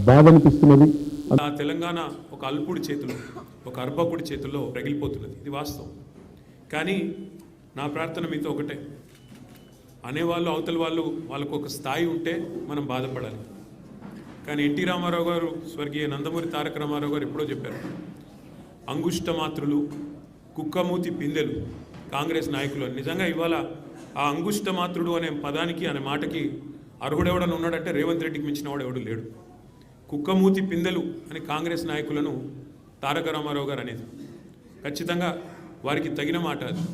బాధ అనిపిస్తున్నది. తెలంగాణ ఒక అల్పుడి చేతుల్లో, ఒక అర్భకుడి చేతుల్లో రగిలిపోతున్నది. ఇది వాస్తవం. కానీ నా ప్రార్థన మీతో ఒకటే, అనేవాళ్ళు అవతల వాళ్ళకు ఒక స్థాయి ఉంటే మనం బాధపడాలి. కానీ ఎన్టీ రామారావు గారు, స్వర్గీయ నందమూరి తారక రామారావు గారు ఎప్పుడో చెప్పారు, అంగుష్టమాత్రులు, కుక్కమూతి పిందెలు కాంగ్రెస్ నాయకులు అని. నిజంగా ఇవాళ ఆ అంగుష్టమాత్రుడు అనే పదానికి, అనే మాటకి అర్హుడెవడని ఉన్నాడంటే రేవంత్ రెడ్డికి మించిన వాడు ఎవడు లేడు. కుక్కమూతి పిందెలు అని కాంగ్రెస్ నాయకులను తారక రామారావు గారు అనేది ఖచ్చితంగా వారికి తగిన మాట అది.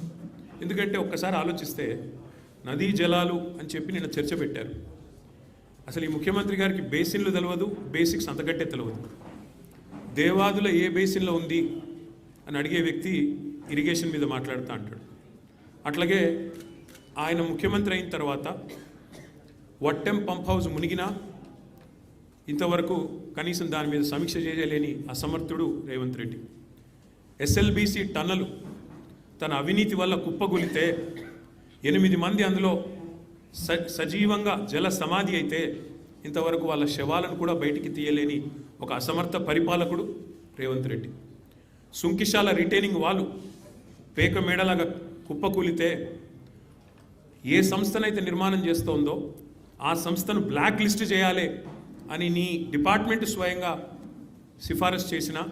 ఎందుకంటే ఒక్కసారి ఆలోచిస్తే నదీ జలాలు అని చెప్పి నిన్న చర్చ పెట్టారు. అసలు ఈ ముఖ్యమంత్రి గారికి బేసిన్లు తెలియదు, బేసిక్స్ అంతకంటే తెలియదు. దేవాదుల ఏ బేసిన్లో ఉంది అని అడిగే వ్యక్తి ఇరిగేషన్ మీద మాట్లాడుతూ అంటాడు. అట్లాగే ఆయన ముఖ్యమంత్రి అయిన తర్వాత వట్టెం పంప్ హౌస్ మునిగినా ఇంతవరకు కనీసం దాని మీద సమీక్ష చేయలేని అసమర్థుడు రేవంత్ రెడ్డి. ఎస్ఎల్బీసీ టన్నలు తన అవినీతి వల్ల కుప్పగొలితే 8 మంది అందులో సజీవంగా జల సమాధి అయితే ఇంతవరకు వాళ్ళ శవాలను కూడా బయటికి తీయలేని ఒక అసమర్థ పరిపాలకుడు రేవంత్ రెడ్డి. సుంకిశాల రిటైనింగ్ వాళ్ళు పేక మేడలాగా కుప్పకూలితే ఏ సంస్థనైతే నిర్మాణం చేస్తోందో ఆ సంస్థను బ్లాక్ లిస్ట్ చేయాలి అని నీ డిపార్ట్మెంట్ స్వయంగా సిఫారసు చేసినా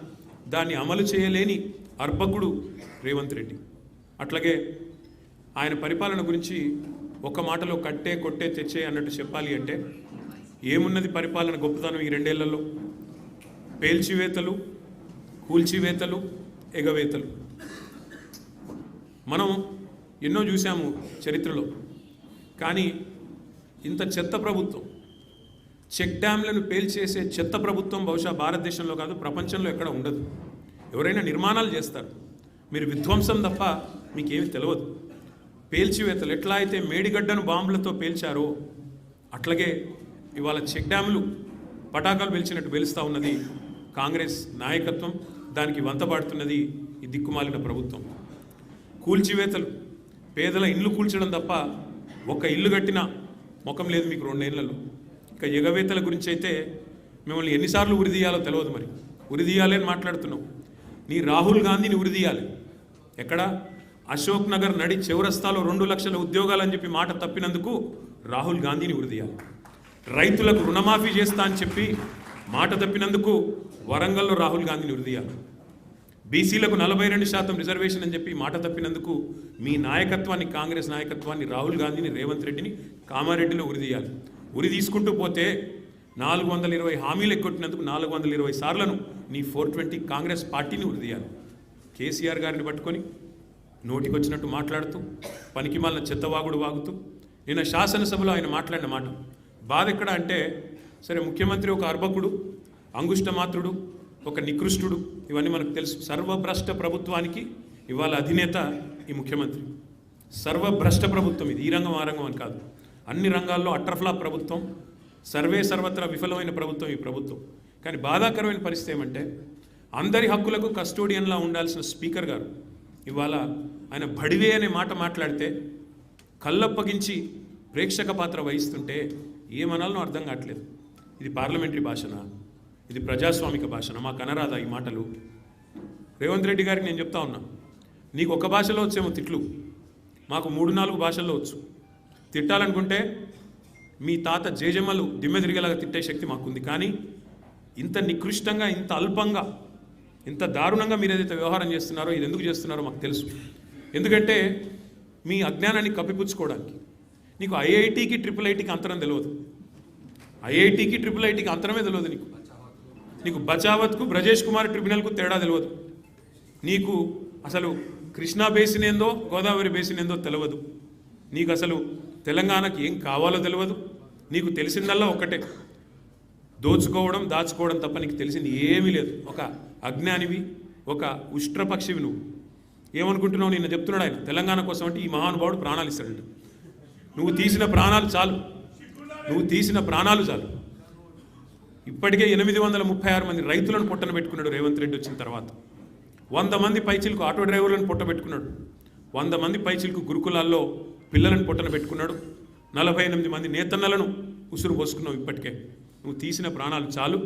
దాన్ని అమలు చేయలేని అర్భకుడు రేవంత్ రెడ్డి. అట్లాగే ఆయన పరిపాలన గురించి ఒక మాటలో కట్టే కొట్టే తెచ్చే అన్నట్టు చెప్పాలి అంటే ఏమున్నది పరిపాలన గొప్పతనం ఈ 2 ఏళ్లలో? పేల్చివేతలు, కూల్చివేతలు, ఎగవేతలు. మనం ఎన్నో చూసాము చరిత్రలో. కానీ ఇంత చెత్త ప్రభుత్వం, చెక్ డ్యామ్లను పేల్చేసే చెత్త ప్రభుత్వం బహుశా భారతదేశంలో కాదు, ప్రపంచంలో ఎక్కడ ఉండదు. ఎవరైనా నిర్మాణాలు చేస్తారు, మీరు విధ్వంసం తప్ప మీకేమీ తెలియదు. పేల్చివేతలు ఎట్లా అయితే మేడిగడ్డను బాంబులతో పేల్చారో అట్లాగే ఇవాళ చెక్ డ్యాములు పటాకాలు పేల్చినట్టు పేలుస్తూ ఉన్నది కాంగ్రెస్ నాయకత్వం. దానికి వంతపాడుతున్నది ఈ దిక్కుమాలిన ప్రభుత్వం. కూల్చివేతలు, పేదల ఇల్లు కూల్చడం తప్ప ఒక్క ఇల్లు కట్టిన ముఖం లేదు మీకు 2 ఏళ్లలో. ఇక ఎగవేతల గురించి అయితే మిమ్మల్ని ఎన్నిసార్లు ఉరిదీయాలో తెలియదు. మరి ఉరిదీయాలి అని మాట్లాడుతున్నావు. నీ రాహుల్ గాంధీని ఉరిదీయాలి. ఎక్కడ? అశోక్ నగర్ నడి చౌరస్తాలో 2 లక్షల ఉద్యోగాలని చెప్పి మాట తప్పినందుకు రాహుల్ గాంధీని ఉరిదీయాలి. రైతులకు రుణమాఫీ చేస్తా అని చెప్పి మాట తప్పినందుకు వరంగల్లో రాహుల్ గాంధీని ఉరిదీయాలి. బీసీలకు 42% రిజర్వేషన్ అని చెప్పి మాట తప్పినందుకు మీ నాయకత్వాన్ని, కాంగ్రెస్ నాయకత్వాన్ని, రాహుల్ గాంధీని, రేవంత్ రెడ్డిని కామారెడ్డిలో ఉరిదీయాలి. ఉరి తీసుకుంటూ పోతే 420 హామీలు ఎగ్గొట్టినందుకు 420 సార్లను నీ 420 కాంగ్రెస్ పార్టీని ఉరిదీయాలి. కేసీఆర్ గారిని పట్టుకొని నోటికొచ్చినట్టు మాట్లాడుతూ, పనికిమాలిన చెత్తవాగుడు వాగుతూ, నిన్న శాసనసభలో ఆయన మాట్లాడిన మాట బాధ ఎక్కడ అంటే, సరే ముఖ్యమంత్రి ఒక అర్భకుడు, అంగుష్టమాత్రుడు, ఒక నికృష్టుడు, ఇవన్నీ మనకు తెలుసు. సర్వభ్రష్ట ప్రభుత్వానికి ఇవాళ అధినేత ఈ ముఖ్యమంత్రి. సర్వభ్రష్ట ప్రభుత్వం ఇది. ఈ రంగం ఆ రంగం అని కాదు, అన్ని రంగాల్లో అట్రఫ్లాప్ ప్రభుత్వం, సర్వత్రా విఫలమైన ప్రభుత్వం ఈ ప్రభుత్వం. కానీ బాధాకరమైన పరిస్థితి ఏమంటే, అందరి హక్కులకు కస్టోడియన్లా ఉండాల్సిన స్పీకర్ గారు ఇవాళ ఆయన బడివే అనే మాట మాట్లాడితే కళ్ళప్పగించి ప్రేక్షక పాత్ర వహిస్తుంటే ఏమనాలనో అర్థం కావట్లేదు. ఇది పార్లమెంటరీ భాషనా? ఇది ప్రజాస్వామిక భాషనా? మాకు అనరాదా ఈ మాటలు? రేవంత్ రెడ్డి గారికి నేను చెప్తా ఉన్నా, నీకు ఒక భాషలో వచ్చేమో తిట్లు, మాకు 3-4 భాషల్లో వచ్చు. తిట్టాలనుకుంటే మీ తాత జేజమ్మలు దిమ్మె తిరిగేలాగా తిట్టే శక్తి మాకుంది. కానీ ఇంత నికృష్టంగా, ఇంత అల్పంగా, ఇంత దారుణంగా మీరు ఏదైతే వ్యవహారం చేస్తున్నారో, ఇది ఎందుకు చేస్తున్నారో మాకు తెలుసు. ఎందుకంటే మీ అజ్ఞానాన్ని కప్పిపుచ్చుకోవడానికి. నీకు ఐఐటికి IIITకి అంతరం తెలియదు. ఐఐటికి IIITకి అంతరమే తెలియదు నీకు. నీకు బచావత్కు, బ్రజేష్ కుమార్ ట్రిబ్యునల్కు తేడా తెలియదు. నీకు అసలు కృష్ణా బేసిన్ ఏందో, గోదావరి బేసిన్ ఏందో తెలియదు. నీకు అసలు తెలంగాణకి ఏం కావాలో తెలియదు. నీకు తెలిసిందల్లా ఒకటే, దోచుకోవడం, దాచుకోవడం తప్ప నీకు తెలిసింది ఏమీ లేదు. ఒక అజ్ఞానివి, ఒక ఉష్ట్రపక్షివి నువ్వు. ఏమనుకుంటున్నావు? నిన్న చెప్తున్నాడు ఆయన, తెలంగాణ కోసం అంటే ఈ మహానుభావుడు ప్రాణాలు ఇస్తాడంట. నువ్వు తీసిన ప్రాణాలు చాలు, నువ్వు తీసిన ప్రాణాలు చాలు. ఇప్పటికే 836 మంది రైతులను పొట్టన పెట్టుకున్నాడు రేవంత్ రెడ్డి వచ్చిన తర్వాత. 100 మంది పైచిలకు ఆటో డ్రైవర్లను పొట్ట పెట్టుకున్నాడు. 100 మంది పైచిలకు గురుకులాల్లో పిల్లలను పొట్టన పెట్టుకున్నాడు. 48 మంది నేతన్నలను ఉసురు పోసుకున్నావు. ఇప్పటికే నువ్వు తీసిన ప్రాణాలు చాలు.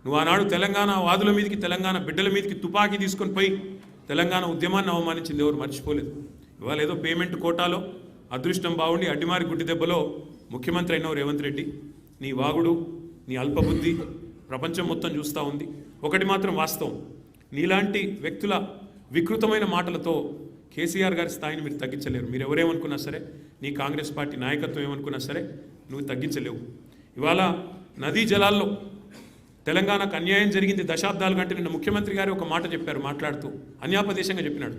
నువ్వు ఆనాడు తెలంగాణ వాదుల మీదకి, తెలంగాణ బిడ్డల మీదకి తుపాకీ తీసుకొని పోయి తెలంగాణ ఉద్యమాన్ని అవమానించింది ఎవరు మర్చిపోలేదు. ఇవాళ ఏదో పేమెంట్ కోటాలో అదృష్టం బాగుండి అడ్డిమారి గుడ్డి దెబ్బలో ముఖ్యమంత్రి అయినవు రేవంత్ రెడ్డి. నీ వాగుడు, నీ అల్పబుద్ధి ప్రపంచం మొత్తం చూస్తూ ఉంది. ఒకటి మాత్రం వాస్తవం, నీలాంటి వ్యక్తుల వికృతమైన మాటలతో కేసీఆర్ గారి స్థాయిని మీరు తగ్గించలేరు. మీరు ఎవరేమనుకున్నా సరే, నీ కాంగ్రెస్ పార్టీ నాయకత్వం ఏమనుకున్నా సరే నువ్వు తగ్గించలేవు. ఇవాళ నదీ జలాల్లో తెలంగాణకు అన్యాయం జరిగింది దశాబ్దాల కంటే. నిన్న ముఖ్యమంత్రి గారు ఒక మాట చెప్పారు, మాట్లాడుతూ అన్యాపదేశంగా చెప్పినాడు.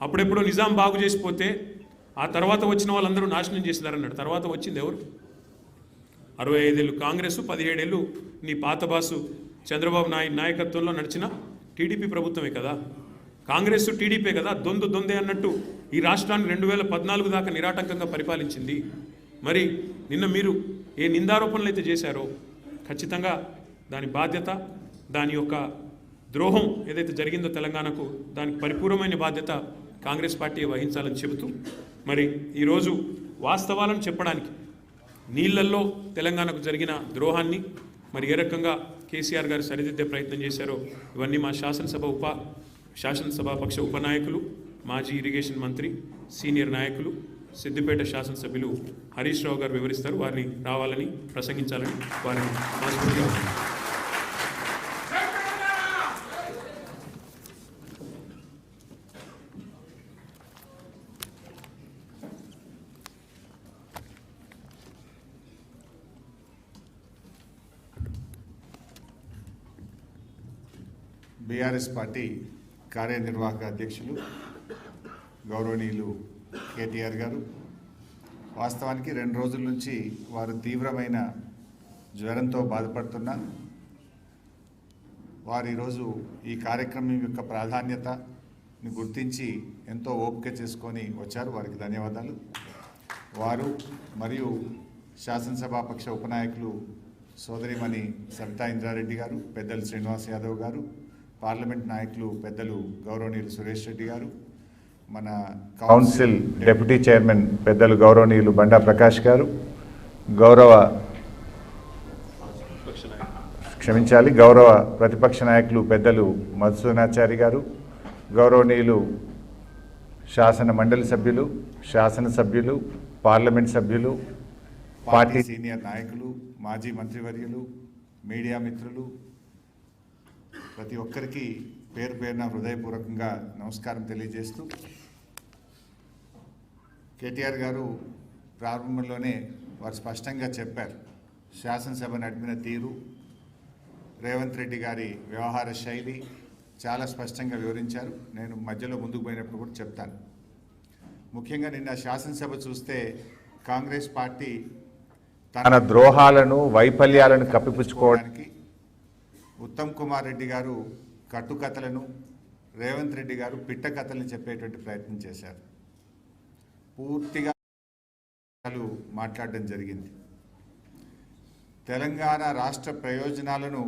అప్పుడెప్పుడో నిజాం బాగు చేసిపోతే ఆ తర్వాత వచ్చిన వాళ్ళందరూ నాశనం చేసినారన్నాడు. తర్వాత వచ్చింది ఎవరు? 65 ఏళ్ళు కాంగ్రెస్, 17 ఏళ్ళు నీ పాత బాసు చంద్రబాబు నాయుడు నాయకత్వంలో నడిచిన టీడీపీ ప్రభుత్వమే కదా. కాంగ్రెస్ టీడీపీ కదా, దొందే అన్నట్టు ఈ రాష్ట్రాన్ని 2014 దాకా నిరాటంకంగా పరిపాలించింది. మరి నిన్న మీరు ఏ నిందారోపణలు అయితే చేశారో ఖచ్చితంగా దాని బాధ్యత, దాని యొక్క ద్రోహం ఏదైతే జరిగిందో తెలంగాణకు, దానికి పరిపూర్ణమైన బాధ్యత కాంగ్రెస్ పార్టీ వహించాలని చెబుతూ, మరి ఈరోజు వాస్తవాలను చెప్పడానికి నీళ్లల్లో తెలంగాణకు జరిగిన ద్రోహాన్ని మరి ఏ రకంగా కేసీఆర్ గారు సరిదిద్దే ప్రయత్నం చేశారో ఇవన్నీ మా శాసనసభాపక్ష ఉపనాయకులు, మాజీ ఇరిగేషన్ మంత్రి, సీనియర్ నాయకులు, సిద్దిపేట శాసనసభ్యులు హరీష్ రావు గారు వివరిస్తారు. వారిని రావాలని, ప్రసంగించాలని వారిని మనస్ఫూర్తిగా బీఆర్ఎస్ పార్టీ కార్యనిర్వాహక అధ్యక్షులు గౌరవనీయులు కేటీఆర్ గారు, వాస్తవానికి 2 రోజుల నుంచి వారు తీవ్రమైన జ్వరంతో బాధపడుతున్న వారు ఈరోజు ఈ కార్యక్రమం యొక్క ప్రాధాన్యతని గుర్తించి ఎంతో ఓపిక చేసుకొని వచ్చారు. వారికి ధన్యవాదాలు. వారు మరియు శాసనసభాపక్ష ఉపనాయకులు సోదరిమణి సవితా ఇంద్రారెడ్డి గారు, పెద్దలు శ్రీనివాస్ యాదవ్ గారు, పార్లమెంట్ నాయకులు పెద్దలు గౌరవనీయులు సురేష్ రెడ్డి గారు, మన కౌన్సిల్ డిప్యూటీ చైర్మన్ పెద్దలు గౌరవనీయులు బండా ప్రకాష్ గారు, గౌరవ ప్రతిపక్ష నాయకులు పెద్దలు మధుసూదనాచారి గారు, గౌరవనీయులు శాసన మండలి సభ్యులు, శాసనసభ్యులు, పార్లమెంట్ సభ్యులు, పార్టీ సీనియర్ నాయకులు, మాజీ మంత్రివర్యులు, మీడియా మిత్రులు, ప్రతి ఒక్కరికి పేరు పేరున హృదయపూర్వకంగా నమస్కారం తెలియజేస్తూ, కేటీఆర్ గారు ప్రారంభంలోనే వారు స్పష్టంగా చెప్పారు. శాసనసభ నడిపిన తీరు, రేవంత్ రెడ్డి గారి వ్యవహార శైలి చాలా స్పష్టంగా వివరించారు. నేను మధ్యలో ముందుకు పోయినప్పుడు కూడా చెప్తాను. ముఖ్యంగా నిన్న శాసనసభ చూస్తే కాంగ్రెస్ పార్టీ తన ద్రోహాలను, వైఫల్యాలను కప్పిపుచ్చుకోవడానికి ఉత్తమ్ కుమార్ రెడ్డి గారు కట్టుకథలను, రేవంత్ రెడ్డి గారు పిట్ట కథలను చెప్పేటువంటి ప్రయత్నం చేశారు. పూర్తిగా మాట్లాడడం జరిగింది. తెలంగాణ రాష్ట్ర ప్రయోజనాలను